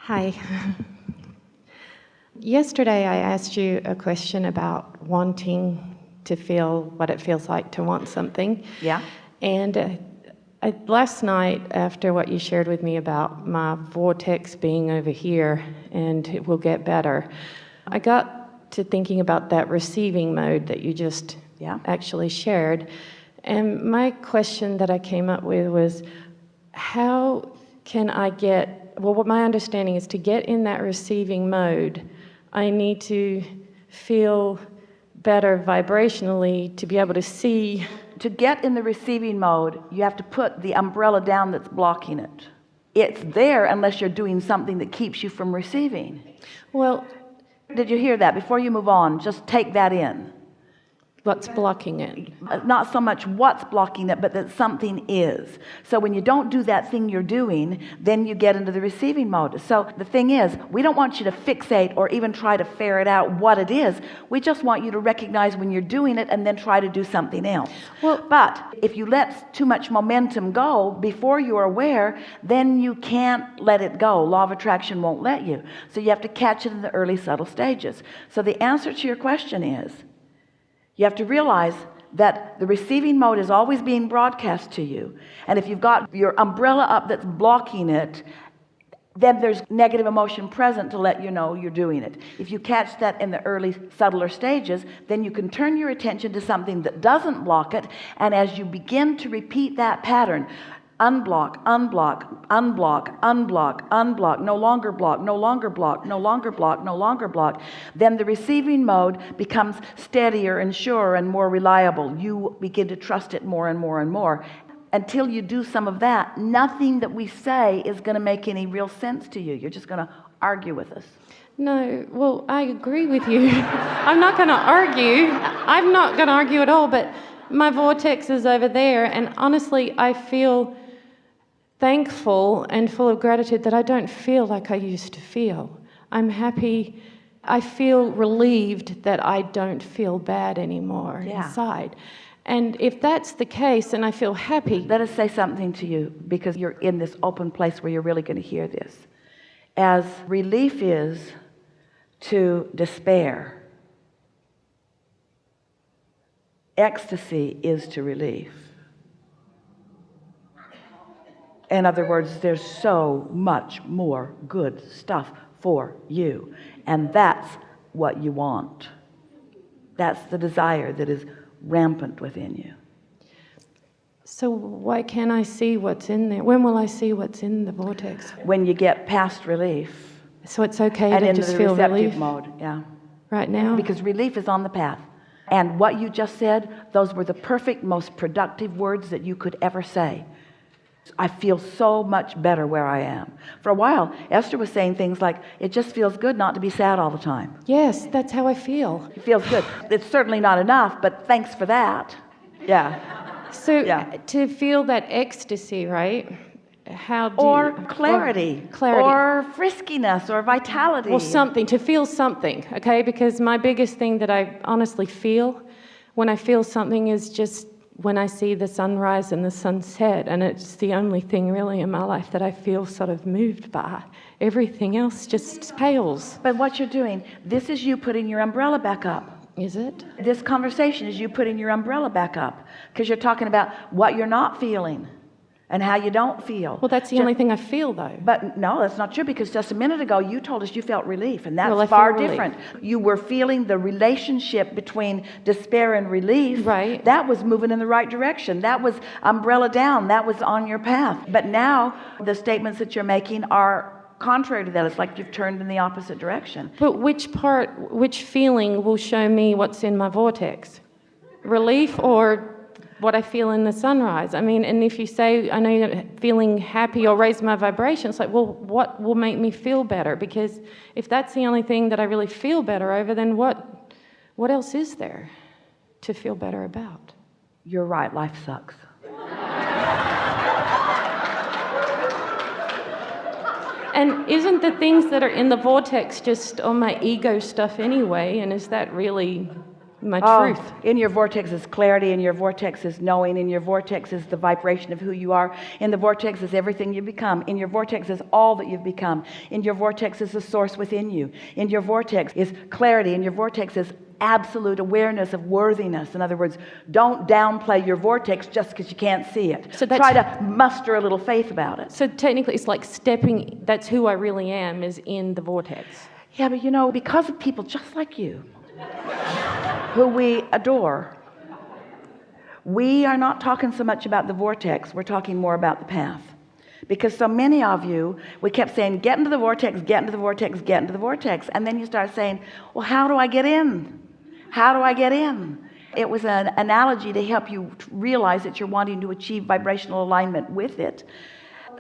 Hi. Yesterday I asked you a question about wanting to feel what it feels like to want something. Yeah. And last night, after what you shared with me about my vortex being over here and it will get better, I got to thinking about that receiving mode that you just actually shared. And my question that I came up with was, how can I what my understanding is, to get in that receiving mode, I need to feel better vibrationally to be able to see. To get in the receiving mode, you have to put the umbrella down that's blocking it. It's there unless you're doing something that keeps you from receiving. Well, did you hear that? Before you move on, just take that in. What's blocking it? Not so much what's blocking it, but that something is. So when you don't do that thing you're doing, then you get into the receiving mode. So the thing is, we don't want you to fixate or even try to ferret out what it is. We just want you to recognize when you're doing it and then try to do something else. But if you let too much momentum go before you're aware, then you can't let it go. Law of attraction won't let you. So you have to catch it in the early subtle stages. So the answer to your question is, you have to realize that the receiving mode is always being broadcast to you. And if you've got your umbrella up that's blocking it, then there's negative emotion present to let you know you're doing it. If you catch that in the early subtler stages, then you can turn your attention to something that doesn't block it. And as you begin to repeat that pattern, unblock, unblock, unblock, unblock, unblock, no longer block, no longer block, no longer block, no longer block, then the receiving mode becomes steadier and surer and more reliable. You begin to trust it more and more and more. Until you do some of that, nothing that we say is going to make any real sense to you. You're just going to argue with us. No, well, I agree with you. I'm not going to argue. I'm not going to argue at all, but my vortex is over there, and honestly, I feel thankful and full of gratitude that I don't feel like I used to feel. I'm happy. I feel relieved that I don't feel bad anymore inside. And if that's the case, and I feel happy. Let us say something to you, because you're in this open place where you're really going to hear this. As relief is to despair, ecstasy is to relief. In other words, there's so much more good stuff for you. And that's what you want. That's the desire that is rampant within you. So why can't I see what's in there? When will I see what's in the vortex? When you get past relief. So it's okay to just feel relief mode, right now? Because relief is on the path. And what you just said, those were the perfect, most productive words that you could ever say. I feel so much better where I am. For a while, Esther was saying things like, it just feels good not to be sad all the time. Yes, that's how I feel. It feels good. It's certainly not enough, but thanks for that. So to feel that ecstasy, right? Or clarity. Or friskiness or vitality. Well, something, to feel something, okay? Because my biggest thing that I honestly feel when I feel something is just when I see the sunrise and the sunset, and it's the only thing really in my life that I feel sort of moved by. Everything else just pales. But what you're doing, this is you putting your umbrella back up. Is it? This conversation is you putting your umbrella back up, because you're talking about what you're not feeling and how you don't feel. Well, that's the only thing I feel, though. But no, that's not true, because just a minute ago you told us you felt relief, and that's far different. You were feeling the relationship between despair and relief. Right. That was moving in the right direction. That was umbrella down. That was on your path. But now the statements that you're making are contrary to that. It's like you've turned in the opposite direction. But which feeling will show me what's in my vortex? Relief or what I feel in the sunrise? I mean, and if you say, I know you're feeling happy or raise my vibration, it's like, well, what will make me feel better? Because if that's the only thing that I really feel better over, then what else is there to feel better about? You're right, life sucks. And isn't the things that are in the vortex just on my ego stuff anyway? And is that really my truth. In your vortex is clarity, in your vortex is knowing, in your vortex is the vibration of who you are, in the vortex is everything you become, in your vortex is all that you've become, in your vortex is the source within you, in your vortex is clarity, in your vortex is absolute awareness of worthiness. In other words, don't downplay your vortex just because you can't see it. So try to muster a little faith about it. So technically it's like that's who I really am, is in the vortex. Yeah, but because of people just like you who we adore, we are not talking so much about the vortex, we're talking more about the path. Because so many of you, we kept saying, get into the vortex, get into the vortex, get into the vortex. And then you start saying, well, how do I get in? How do I get in? It was an analogy to help you realize that you're wanting to achieve vibrational alignment with it.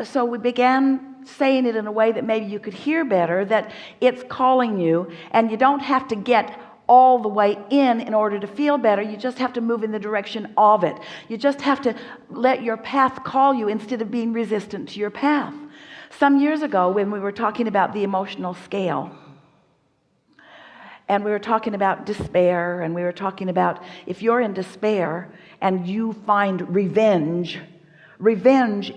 So we began saying it in a way that maybe you could hear better, that it's calling you, and you don't have to get all the way in order to feel better. You just have to move in the direction of it. You just have to let your path call you instead of being resistant to your path. Some years ago, when we were talking about the emotional scale, and we were talking about despair, and we were talking about if you're in despair and you find revenge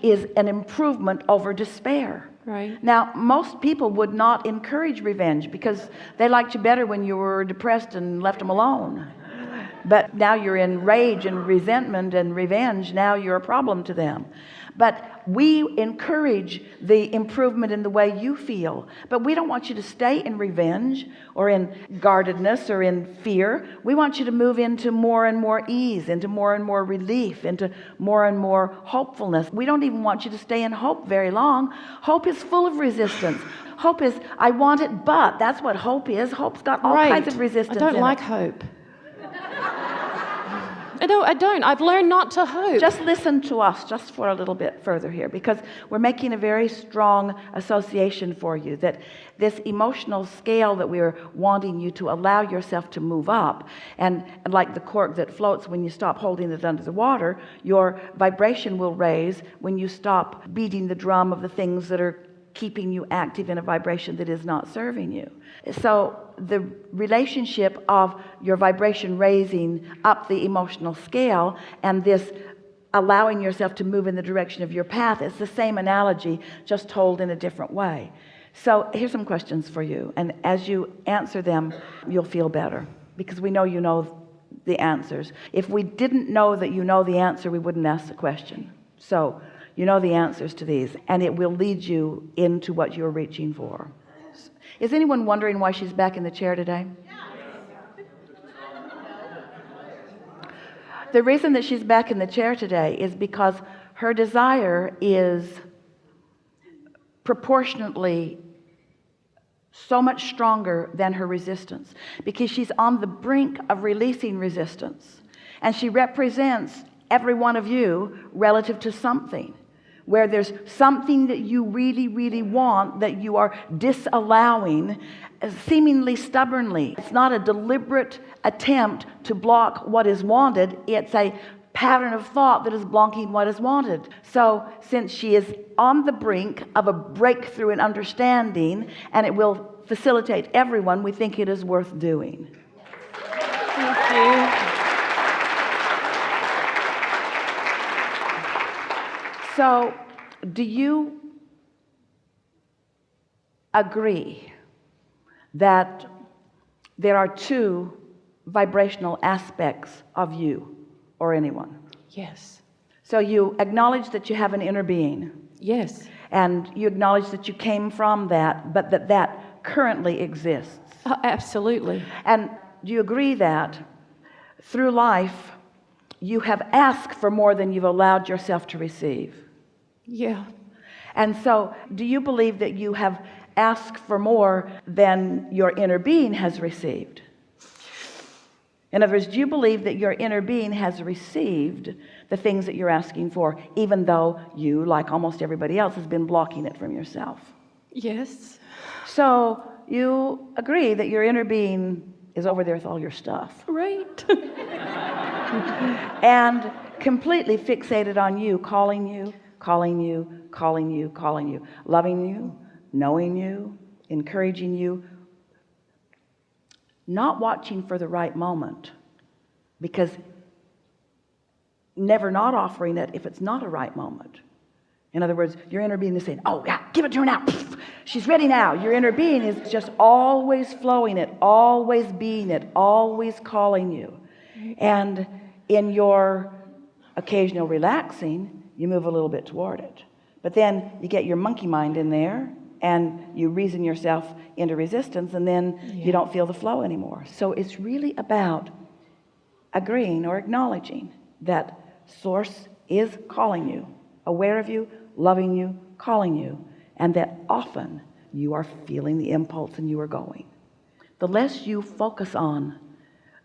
is an improvement over despair. Right. Now, most people would not encourage revenge because they liked you better when you were depressed and left them alone. But now you're in rage and resentment and revenge. Now you're a problem to them. But we encourage the improvement in the way you feel. But we don't want you to stay in revenge or in guardedness or in fear. We want you to move into more and more ease, into more and more relief, into more and more hopefulness. We don't even want you to stay in hope very long. Hope is full of resistance. Hope is, I want it, but that's what hope is. Hope's got all kinds of resistance. I don't like hope. I don't. I've learned not to hope. Just listen to us just for a little bit further here, because we're making a very strong association for you that this emotional scale that we're wanting you to allow yourself to move up, and like the cork that floats when you stop holding it under the water, your vibration will raise when you stop beating the drum of the things that are keeping you active in a vibration that is not serving you. So the relationship of your vibration raising up the emotional scale and this allowing yourself to move in the direction of your path is the same analogy, just told in a different way. So here's some questions for you, and as you answer them, you'll feel better, because we know you know the answers. If we didn't know that you know the answer, we wouldn't ask the question. So you know the answers to these, and it will lead you into what you're reaching for. Is anyone wondering why she's back in the chair today? The reason that she's back in the chair today is because her desire is proportionately so much stronger than her resistance, because she's on the brink of releasing resistance, and she represents every one of you relative to something where there's something that you really, really want that you are disallowing seemingly stubbornly. It's not a deliberate attempt to block what is wanted. It's a pattern of thought that is blocking what is wanted. So since she is on the brink of a breakthrough in understanding, and it will facilitate everyone, we think it is worth doing. Thank you. So, do you agree that there are two vibrational aspects of you or anyone? Yes. So you acknowledge that you have an inner being. Yes. And you acknowledge that you came from that, but that currently exists. Absolutely. And do you agree that through life you have asked for more than you've allowed yourself to receive? Yeah. And so do you believe that you have asked for more than your inner being has received? In other words, do you believe that your inner being has received the things that you're asking for, even though you, like almost everybody else, has been blocking it from yourself? Yes. So you agree that your inner being is over there with all your stuff. Right. And completely fixated on you, calling you, loving you, knowing you, encouraging you, not watching for the right moment because never not offering it if it's not a right moment. In other words, your inner being is saying, oh yeah, give it to her now. She's ready now. Your inner being is just always flowing it, always being it, always calling you. And in your occasional relaxing, you move a little bit toward it. But then you get your monkey mind in there and you reason yourself into resistance, and then you don't feel the flow anymore. So it's really about agreeing or acknowledging that Source is calling you, aware of you, loving you, calling you, and that often you are feeling the impulse and you are going. The less you focus on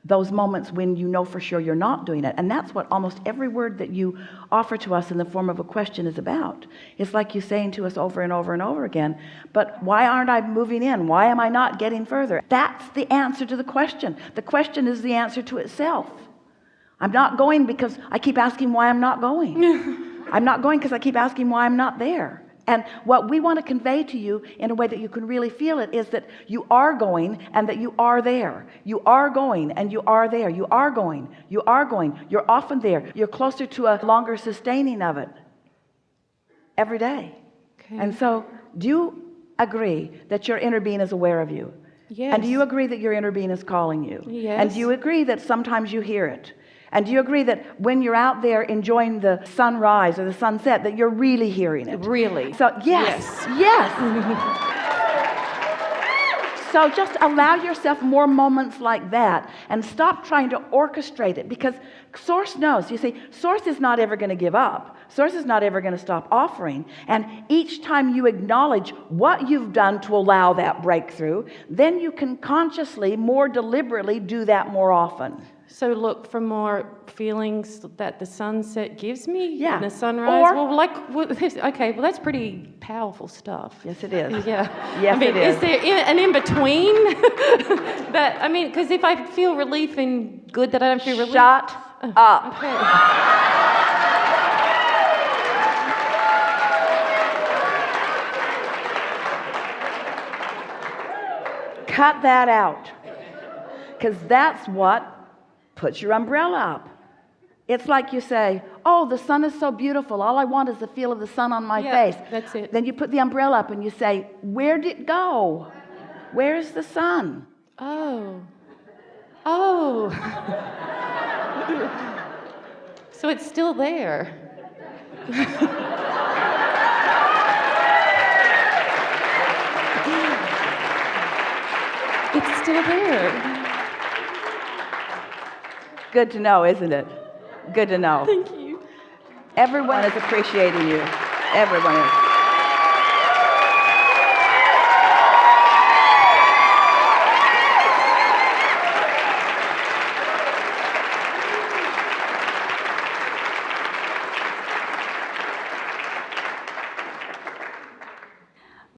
those moments when you know for sure you're not doing it, and that's what almost every word that you offer to us in the form of a question is about. It's like you saying to us over and over and over again, but why aren't I moving in? Why am I not getting further? That's the answer to the question. The question is the answer to itself. I'm not going because I keep asking why I'm not going. I'm not going because I keep asking why I'm not there. And what we want to convey to you in a way that you can really feel it is that you are going and that you are there. You are going and you are there. You are going. You are going. You're often there. You're closer to a longer sustaining of it every day. Okay. And so do you agree that your inner being is aware of you? Yes. And do you agree that your inner being is calling you? Yes. And do you agree that sometimes you hear it? And do you agree that when you're out there enjoying the sunrise or the sunset, that you're really hearing it? Really? So yes. So just allow yourself more moments like that and stop trying to orchestrate it, because Source knows. You see, Source is not ever going to give up. Source is not ever going to stop offering. And each time you acknowledge what you've done to allow that breakthrough, then you can consciously, more deliberately do that more often. So look for more feelings that the sunset gives me and the sunrise. Okay, well that's pretty powerful stuff. Yes, it is. Yeah. Yes, it is. Is there an in between? Because if I feel relief and good that I don't feel relief. Shut up. Okay. Cut that out, because that's what puts your umbrella up. It's like you say, oh, the sun is so beautiful. All I want is the feel of the sun on my face. That's it. Then you put the umbrella up and you say, where did it go? Where's the sun? Oh. So it's still there. It's still there. Good to know, isn't it? Good to know. Thank you. Everyone is appreciating you. Everyone is.